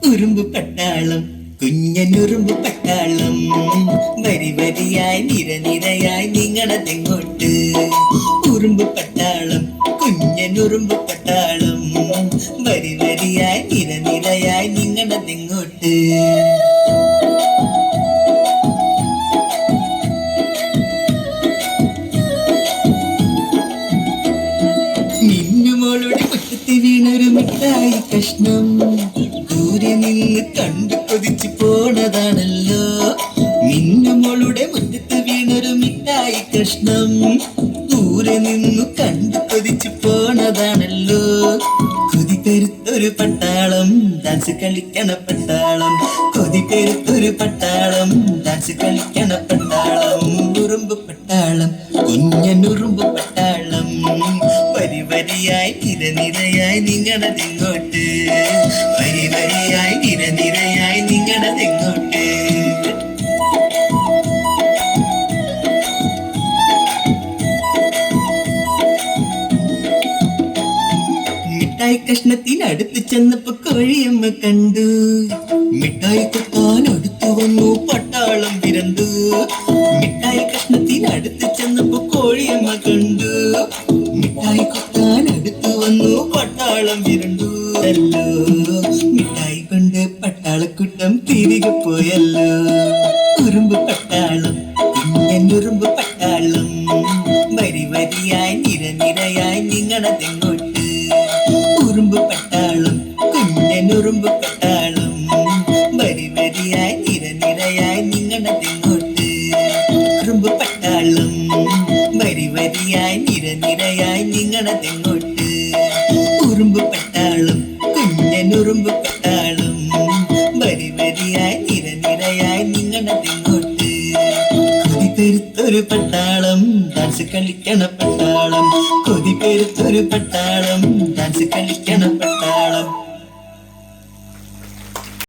ഉറുമ്പ് പട്ടാളം കുഞ്ഞനുറുമ്പ് പട്ടാളം വരി വരിയായി നിരനിരയായി നിങ്ങളതെങ്ങോട്ട്. ഉറുമ്പ് പട്ടാളം കുഞ്ഞനുറുമ്പ് പട്ടാളം വരി വരിയായി നിരനിരയായി നിങ്ങളതെങ്ങോട്ട്. മിന്നുമോളുടെ മുറ്റത്ത് വീണൊരു മിഠായി കഷ്ണം ദൂരെ നിന്ന് കണ്ടു കൊതിച്ചു പോണതാണല്ലോ. മിന്നുമോളുടെ മുറ്റത്ത് വീണൊരു മിഠായി കഷ്ണം ദൂരെ നിന്നു കണ്ടു കൊതിച്ചു പോണതാണല്ലോ. കൊതി പെരുത്തൊരു പട്ടാളം ഡാൻസ് കളിക്കണ പട്ടാളം. കൊതി പെരുത്തൊരു പട്ടാളം ഡാൻസ് കളിക്കണ പട്ടാളം. ഉറുമ്പ് പട്ടാളം കുഞ്ഞനുറുമ്പ് പട്ടാളം വരി വരിയായി നിരനിരയായി നിങ്ങളതെങ്ങോട്ട്. വരി വരിയായി നിരനിരയായി നിങ്ങളതെങ്ങോട്ട്. മിഠായി കഷ്ണത്തിനടുത്ത് ചെന്നപ്പോ കോഴിയമ്മ കണ്ടു. മിഠായി കൊത്താൻ അടുത്തു വന്നു പട്ടാളം വിരണ്ടു. മിഠായി കഷ്ണത്തിനടുത്ത് ചെന്നപ്പോ കോഴിയമ്മ കണ്ടു. മിഠായി കൊത്താൻ അടുത്തു വന്നു പട്ടാളം വിരണ്ടു. അല്ലോ മിഠായി കൊണ്ട് പട്ടാളക്കൂട്ടം തിരികെ പോയല്ലോ. ഉറുമ്പ് പട്ടാളം കുഞ്ഞനുറുമ്പ് പട്ടാളം വരി വരിയായി നിരനിരയായി നിങ്ങളതെങ്ങോട്ട്. ഉറുമ്പ് പട്ടാളം കുഞ്ഞനുറുമ്പ് പട്ടാളം വരി വരിയായി നിരനിരയായി നിങ്ങളതെങ്ങോട്ട്. ഉറുമ്പ് പട്ടാളം വരി വരിയായി നിരനിരയായി നിങ്ങളതെങ്ങോട്ട്. ഉറുമ്പ് പട്ടാളം കുഞ്ഞനുറുമ്പ് പട്ടാളം വരി വരിയായി നിരനിരയായി നിങ്ങളതെങ്ങോട്ട്. കൊതി പെരുത്തൊരു പട്ടാളം ഡാൻസ് കളിക്കണ പട്ടാളം. കൊതി പെരുത്തൊരു പട്ടാളം ഡാൻസ് കളിക്കണ പട്ടാളം.